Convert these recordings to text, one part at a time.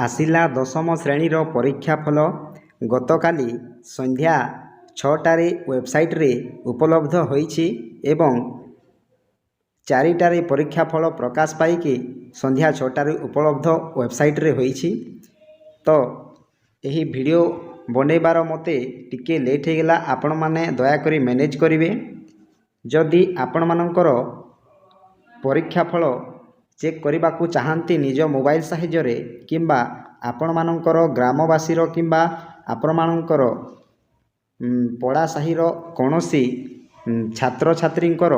ଆସିଲା ଦଶମ ଶ୍ରେଣୀର ପରୀକ୍ଷା ଫଳ ଗତକାଲି ସନ୍ଧ୍ୟା 6ଟାରେ ୱେବସାଇଟରେ ଉପଲବ୍ଧ ହୋଇଛି ଏବଂ 4ଟାରେ ପରୀକ୍ଷା ଫଳ ପ୍ରକାଶ ପାଇକି ସନ୍ଧ୍ୟା 6ଟାରେ ଉପଲବ୍ଧ ୱେବସାଇଟରେ ହୋଇଛି। ତ ଏହି ଭିଡ଼ିଓ ବନେଇବାର ମୋତେ ଟିକେ ଲେଟ୍ ହୋଇଗଲା, ଆପଣମାନେ ଦୟାକରି ମ୍ୟାନେଜ୍ କରିବେ। ଯଦି ଆପଣମାନଙ୍କର ପରୀକ୍ଷା ଫଳ ଚେକ୍ କରିବାକୁ ଚାହାନ୍ତି ନିଜ ମୋବାଇଲ ସାହାଯ୍ୟରେ କିମ୍ବା ଆପଣମାନଙ୍କର ଗ୍ରାମବାସୀର କିମ୍ବା ଆପଣମାନଙ୍କର ପଡ଼ା ସାହିର କୌଣସି ଛାତ୍ରଛାତ୍ରୀଙ୍କର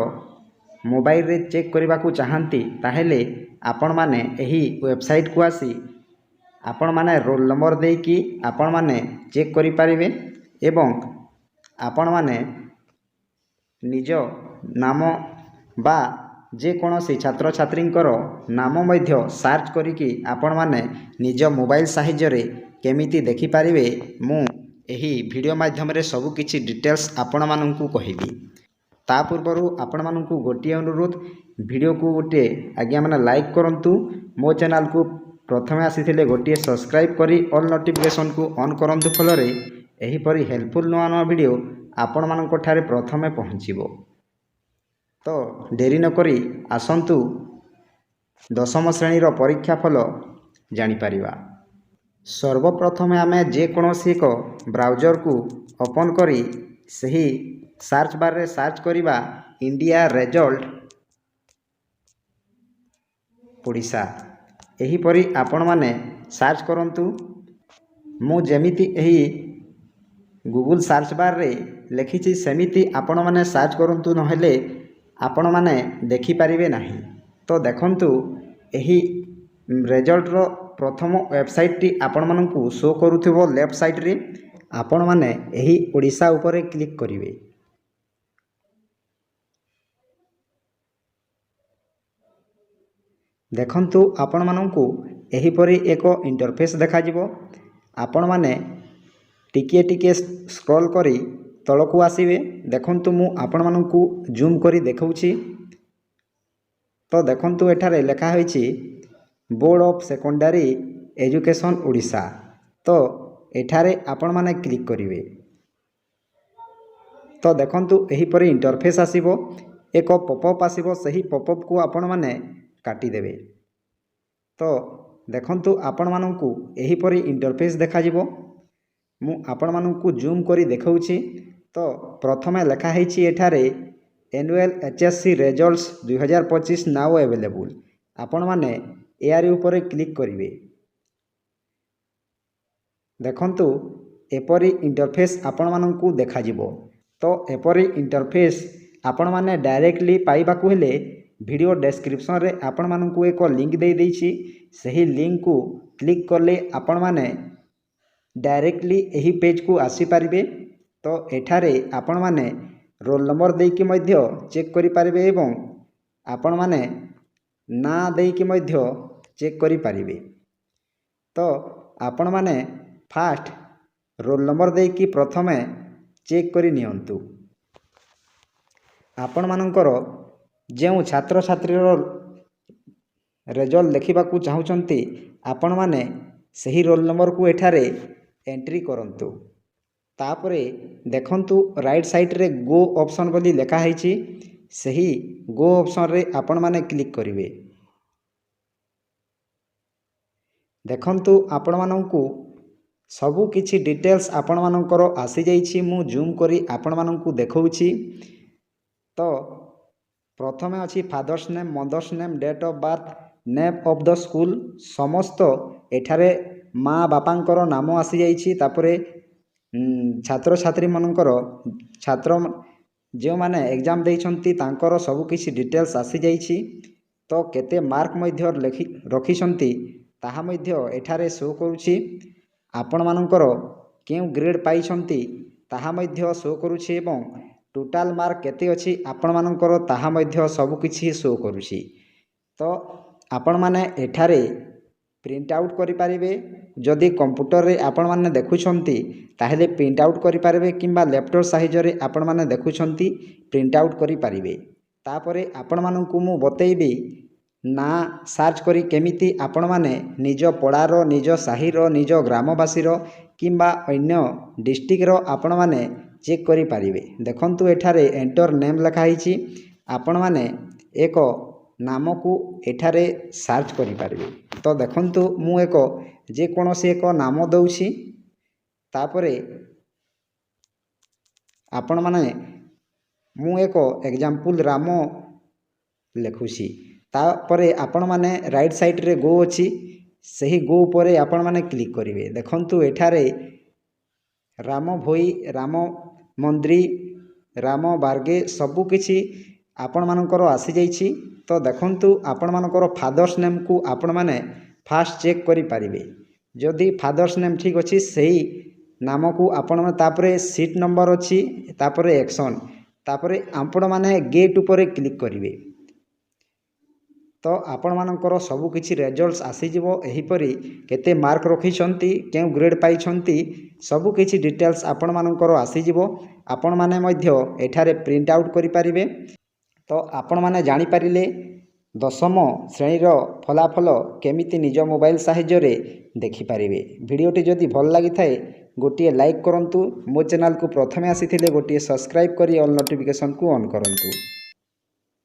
ମୋବାଇଲରେ ଚେକ୍ କରିବାକୁ ଚାହାନ୍ତି, ତାହେଲେ ଆପଣମାନେ ଏହି ୱେବସାଇଟକୁ ଆସି ଆପଣମାନେ ରୋଲ୍ ନମ୍ବର ଦେଇକି ଆପଣମାନେ ଚେକ୍ କରିପାରିବେ ଏବଂ ଆପଣମାନେ ନିଜ ନାମ ବା ଯେକୌଣସି ଛାତ୍ରଛାତ୍ରୀଙ୍କର ନାମ ମଧ୍ୟ ସର୍ଚ୍ଚ କରିକି ଆପଣମାନେ ନିଜ ମୋବାଇଲ ସାହାଯ୍ୟରେ କେମିତି ଦେଖିପାରିବେ, ମୁଁ ଏହି ଭିଡ଼ିଓ ମାଧ୍ୟମରେ ସବୁକିଛି ଡିଟେଲ୍ସ ଆପଣମାନଙ୍କୁ କହିବି। ତା ପୂର୍ବରୁ ଆପଣମାନଙ୍କୁ ଗୋଟିଏ ଅନୁରୋଧ, ଭିଡ଼ିଓକୁ ଗୋଟିଏ ଆଜ୍ଞାମାନେ ଲାଇକ୍ କରନ୍ତୁ, ମୋ ଚ୍ୟାନେଲକୁ ପ୍ରଥମେ ଆସିଥିଲେ ଗୋଟିଏ ସବସ୍କ୍ରାଇବ୍ କରି ଅଲ୍ ନୋଟିଫିକେସନକୁ ଅନ୍ କରନ୍ତୁ, ଫଳରେ ଏହିପରି ହେଲ୍ପଫୁଲ୍ ନୂଆ ନୂଆ ଭିଡ଼ିଓ ଆପଣମାନଙ୍କ ଠାରେ ପ୍ରଥମେ ପହଞ୍ଚିବ। ତ ଡେରି ନକରି ଆସନ୍ତୁ ଦଶମ ଶ୍ରେଣୀର ପରୀକ୍ଷା ଫଳ ଜାଣିପାରିବା। ସର୍ବପ୍ରଥମେ ଆମେ ଯେକୌଣସି ଏକ ବ୍ରାଉଜରକୁ ଓପନ୍ କରି ସେହି ସର୍ଚ୍ଚ ବାରରେ ସର୍ଚ୍ଚ କରିବା ଇଣ୍ଡିଆ ରେଜଲ୍ଟ ଓଡ଼ିଶା। ଏହିପରି ଆପଣମାନେ ସର୍ଚ୍ଚ କରନ୍ତୁ। ମୁଁ ଯେମିତି ଏହି ଗୁଗଲ ସର୍ଚ୍ଚ ବାରରେ ଲେଖିଛି ସେମିତି ଆପଣମାନେ ସର୍ଚ୍ଚ କରନ୍ତୁ, ନହେଲେ ଆପଣମାନେ ଦେଖିପାରିବେ ନାହିଁ। ତ ଦେଖନ୍ତୁ ଏହି ରେଜଲ୍ଟର ପ୍ରଥମ ୱେବସାଇଟଟି ଆପଣମାନଙ୍କୁ ଶୋ କରୁଥିବ ଲେଫ୍ଟ ସାଇଡ଼ରେ। ଆପଣମାନେ ଏହି ଓଡ଼ିଶା ଉପରେ କ୍ଲିକ୍ କରିବେ। ଦେଖନ୍ତୁ ଆପଣମାନଙ୍କୁ ଏହିପରି ଏକ ଇଣ୍ଟରଫେସ୍ ଦେଖାଯିବ। ଆପଣମାନେ ଟିକିଏ ଟିକିଏ ସ୍କ୍ରଲ୍ କରି ତଳକୁ ଆସିବେ। ଦେଖନ୍ତୁ ମୁଁ ଆପଣମାନଙ୍କୁ ଜୁମ୍ କରି ଦେଖାଉଛି। ତ ଦେଖନ୍ତୁ ଏଠାରେ ଲେଖା ହୋଇଛି board of secondary education Odisha. ତ ଏଠାରେ ଆପଣମାନେ କ୍ଲିକ୍ କରିବେ। ତ ଦେଖନ୍ତୁ ଏହିପରି ଇଣ୍ଟରଫେସ୍ ଆସିବ, ଏକ ପପଅପ୍ ଆସିବ, ସେହି ପପଅପ୍କୁ ଆପଣମାନେ କାଟିଦେବେ। ତ ଦେଖନ୍ତୁ ଆପଣମାନଙ୍କୁ ଏହିପରି ଇଣ୍ଟରଫେସ୍ ଦେଖାଯିବ। ମୁଁ ଆପଣମାନଙ୍କୁ ଜୁମ୍ କରି ଦେଖାଉଛି। ତ ପ୍ରଥମେ ଲେଖା ହେଇଛି ଏଠାରେ annual HSC results 2025 now available. ଆପଣମାନେ ଏଆରି ଉପରେ କ୍ଲିକ୍ କରିବେ। ଦେଖନ୍ତୁ ଏପରି ଇଣ୍ଟରଫେସ୍ ଆପଣମାନଙ୍କୁ ଦେଖାଯିବ। ତ ଏପରି ଇଣ୍ଟରଫେସ୍ ଆପଣମାନେ ଡାଇରେକ୍ଟଲି ପାଇବାକୁ ହେଲେ ଭିଡ଼ିଓ ଡେସ୍କ୍ରିପସନରେ ଆପଣମାନଙ୍କୁ ଏକ ଲିଙ୍କ ଦେଇଦେଇଛି। ସେହି ଲିଙ୍କକୁ କ୍ଲିକ୍ କଲେ ଆପଣମାନେ ଡାଇରେକ୍ଟଲି ଏହି ପେଜକୁ ଆସିପାରିବେ। ତ ଏଠାରେ ଆପଣମାନେ ରୋଲ୍ ନମ୍ବର ଦେଇକି ମଧ୍ୟ ଚେକ୍ କରିପାରିବେ ଏବଂ ଆପଣମାନେ ନାଁ ଦେଇକି ମଧ୍ୟ ଚେକ୍ କରିପାରିବେ। ତ ଆପଣମାନେ ଫାଷ୍ଟ ରୋଲ୍ ନମ୍ବର ଦେଇକି ପ୍ରଥମେ ଚେକ୍ କରି ନିଅନ୍ତୁ। ଆପଣମାନଙ୍କର ଯେଉଁ ଛାତ୍ରଛାତ୍ରୀର ରେଜଲ୍ଟ ଦେଖିବାକୁ ଚାହୁଁଛନ୍ତି, ଆପଣମାନେ ସେହି ରୋଲ୍ ନମ୍ବରକୁ ଏଠାରେ ଏଣ୍ଟ୍ରି କରନ୍ତୁ। ତାପରେ ଦେଖନ୍ତୁ ରାଇଟ୍ ସାଇଡ଼ରେ ଗୋ ଅପସନ୍ ବୋଲି ଲେଖା ହେଇଛି, ସେହି ଗୋ ଅପସନରେ ଆପଣମାନେ କ୍ଲିକ୍ କରିବେ। ଦେଖନ୍ତୁ ଆପଣମାନଙ୍କୁ ସବୁ କିଛି ଡିଟେଲ୍ସ ଆପଣମାନଙ୍କର ଆସିଯାଇଛି। ମୁଁ ଜୁମ୍ କରି ଆପଣମାନଙ୍କୁ ଦେଖାଉଛି। ତ ପ୍ରଥମେ ଅଛି father's name, mother's name, date of birth, name of the school. ସମସ୍ତ ଏଠାରେ ମା ବାପାଙ୍କର ନାମ ଆସିଯାଇଛି। ତାପରେ ଛାତ୍ରଛାତ୍ରୀମାନଙ୍କର ଯେଉଁମାନେ ଏକ୍ଜାମ୍ ଦେଇଛନ୍ତି ତାଙ୍କର ସବୁକିଛି ଡିଟେଲ୍ସ ଆସିଯାଇଛି। ତ କେତେ ମାର୍କ ମଧ୍ୟ ରଖିଛନ୍ତି ତାହା ମଧ୍ୟ ଏଠାରେ ଶୋ କରୁଛି। ଆପଣମାନଙ୍କର କେଉଁ ଗ୍ରେଡ଼୍ ପାଇଛନ୍ତି ତାହା ମଧ୍ୟ ଶୋ କରୁଛି ଏବଂ ଟୋଟାଲ୍ ମାର୍କ କେତେ ଅଛି ଆପଣମାନଙ୍କର ତାହା ମଧ୍ୟ ସବୁକିଛି ଶୋ କରୁଛି। ତ ଆପଣମାନେ ଏଠାରେ ପ୍ରିଣ୍ଟ ଆଉଟ୍ କରିପାରିବେ। ଯଦି କମ୍ପ୍ୟୁଟରରେ ଆପଣମାନେ ଦେଖୁଛନ୍ତି ତାହେଲେ ପ୍ରିଣ୍ଟ ଆଉଟ୍ କରିପାରିବେ କିମ୍ବା ଲ୍ୟାପଟପ୍ ସାହାଯ୍ୟରେ ଆପଣମାନେ ଦେଖୁଛନ୍ତି ପ୍ରିଣ୍ଟ ଆଉଟ୍ କରିପାରିବେ। ତାପରେ ଆପଣମାନଙ୍କୁ ମୁଁ ବତେଇବି ନା ସାର୍ଚ୍ଚ କରି କେମିତି ଆପଣମାନେ ନିଜ ପଡ଼ାର, ନିଜ ସାହିର, ନିଜ ଗ୍ରାମବାସୀର କିମ୍ବା ଅନ୍ୟ ଡିଷ୍ଟ୍ରିକ୍ଟର ଆପଣମାନେ ଚେକ୍ କରିପାରିବେ। ଦେଖନ୍ତୁ ଏଠାରେ ଏଣ୍ଟର ନେମ୍ ଲେଖା ହେଇଛି। ଆପଣମାନେ ଏକ ନାମକୁ ଏଠାରେ ସାର୍ଚ୍ଚ କରିପାରିବେ। ତ ଦେଖନ୍ତୁ ମୁଁ ଯେକୌଣସି ଏକ ନାମ ଦେଉଛି। ତାପରେ ଆପଣମାନେ ମୁଁ ଏକ ଏକ୍ଜାମ୍ପଲ ରାମ ଲେଖୁଛି। ତାପରେ ଆପଣମାନେ ରାଇଟ୍ ସାଇଡ଼୍ରେ ଗୋ ଅଛି, ସେହି ଗୋ ଉପରେ ଆପଣମାନେ କ୍ଲିକ୍ କରିବେ। ଦେଖନ୍ତୁ ଏଠାରେ ରାମ ଭୋଇ, ରାମ ମନ୍ଦ୍ରି, ରାମ ବାର୍ଗେ ସବୁକିଛି ଆପଣମାନଙ୍କର ଆସିଯାଇଛି। ତ ଦେଖନ୍ତୁ ଆପଣମାନଙ୍କର ଫାଦର୍ସ ନେମ୍କୁ ଆପଣମାନେ ଫାଷ୍ଟ ଚେକ୍ କରିପାରିବେ। ଯଦି ଫାଦର୍ସ ନେମ୍ ଠିକ୍ ଅଛି ସେହି ନାମକୁ ଆପଣମାନେ, ତାପରେ ସିଟ୍ ନମ୍ବର ଅଛି, ତାପରେ ଏକ୍ସନ୍, ତାପରେ ଆପଣମାନେ ଗେଟ୍ ଉପରେ କ୍ଲିକ୍ କରିବେ। ତ ଆପଣମାନଙ୍କର ସବୁକିଛି ରେଜଲ୍ଟସ୍ ଆସିଯିବ। ଏହିପରି କେତେ ମାର୍କ ରଖିଛନ୍ତି, କେଉଁ ଗ୍ରେଡ଼୍ ପାଇଛନ୍ତି, ସବୁକିଛି ଡିଟେଲ୍ସ ଆପଣମାନଙ୍କର ଆସିଯିବ। ଆପଣମାନେ ମଧ୍ୟ ଏଠାରେ ପ୍ରିଣ୍ଟ ଆଉଟ୍ କରିପାରିବେ। ତ ଆପଣମାନେ ଜାଣିପାରିଲେ 10ମ ଶ୍ରେଣୀର ଫଳାଫଳ କେମିତି ନିଜ ମୋବାଇଲ ସାହାଯ୍ୟରେ ଦେଖିପାରିବେ। ଭିଡ଼ିଓଟି ଯଦି ଭଲ ଲାଗିଥାଏ ଗୋଟିଏ ଲାଇକ୍ କରନ୍ତୁ। ମୋ ଚ୍ୟାନେଲକୁ ପ୍ରଥମେ ଆସିଥିଲେ ଗୋଟିଏ ସବସ୍କ୍ରାଇବ୍ କରି ଅଲ୍ ନୋଟିଫିକେସନକୁ ଅନ୍ କରନ୍ତୁ।